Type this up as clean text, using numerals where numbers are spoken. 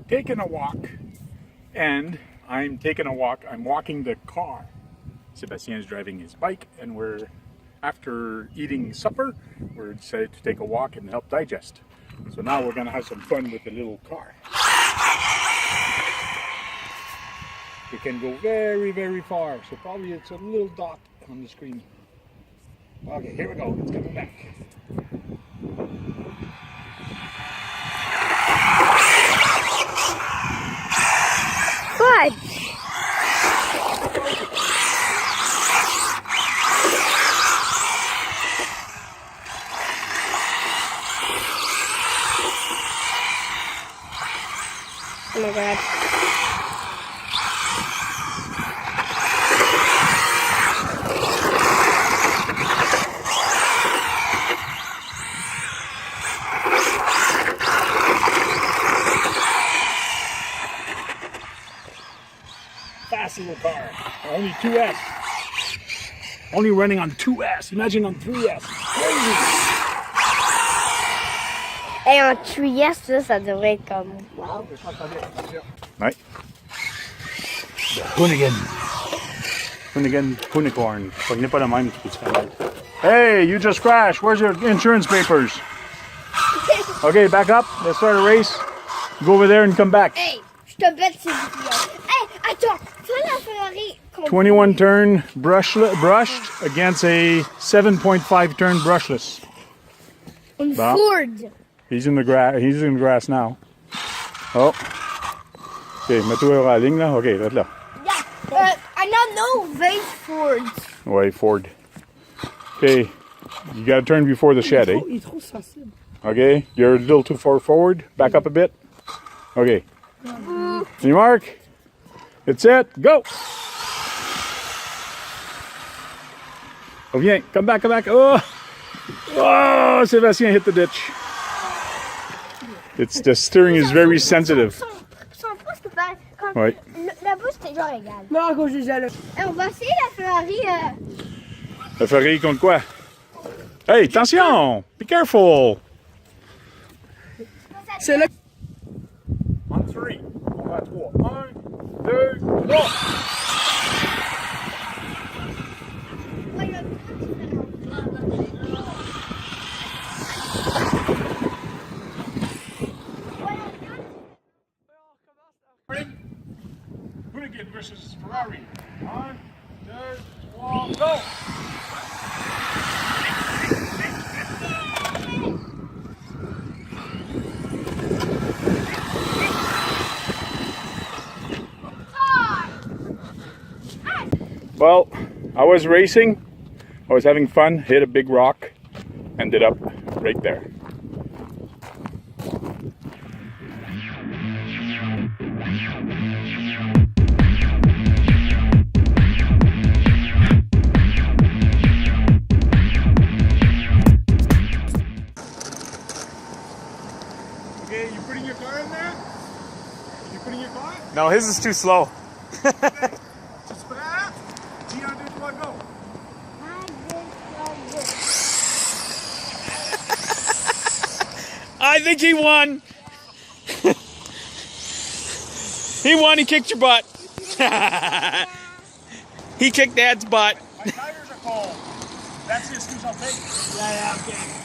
Taking a walk, and I'm taking a walk. I'm walking the car. Sebastien is driving his bike, and we're, after eating supper, we're decided to take a walk and help digest. So now we're gonna have some fun with the little car. It can go very, very far. So probably it's a little dot on the screen. Okay, here we go. It's coming back. Fudge! Oh my god. Fast little car. Only 2S. Only running on 2S. Imagine on 3S. Crazy. Et en 3S, là, ça devrait être comme wow. Ouais. The Hoonigan. Hoonigan Unicorn. Pag hindi pa naman, it's fine. Hey, you just crashed. Where's your insurance papers? Okay, back up. Let's start a race. Go over there and come back. Hey, je te bête, c'est vidéo. Hey, attends. Fais la Ferrari. 21 turn brushed against a 7.5 turn brushless. Une Ford. He's in the grass. He's in the grass now. Oh. Okay, mets-toi à la ligne là. Okay, là. Yeah. I don't know Vase Ford. Ouais, Ford. Okay, you got to turn before the shed, eh? Okay, you're a little too far forward. Back up a bit. Okay. You mark. It's it. Go. Oh, viens. Come back, come back. Oh, oh, Sebastien hit the ditch. It's the steering is very sensitive. Ouais. La bouche, c'est genre égal. Non, à cause des jaloux. On va essayer la Ferrari. La Ferrari contre quoi? Hey, attention! Be careful! C'est là. On 3. On va à 3. 1, 2, 3. Hoonigan versus Ferrari. 1, 2, 3, go! Well, I was racing, I was having fun, hit a big rock, ended up right there. Okay, you putting your car in there? You putting your car? No, his is too slow. TT02, go. I think he won. He won, he kicked your butt. He kicked Dad's butt. My tires are cold. That's the excuse I'll take. Yeah, okay.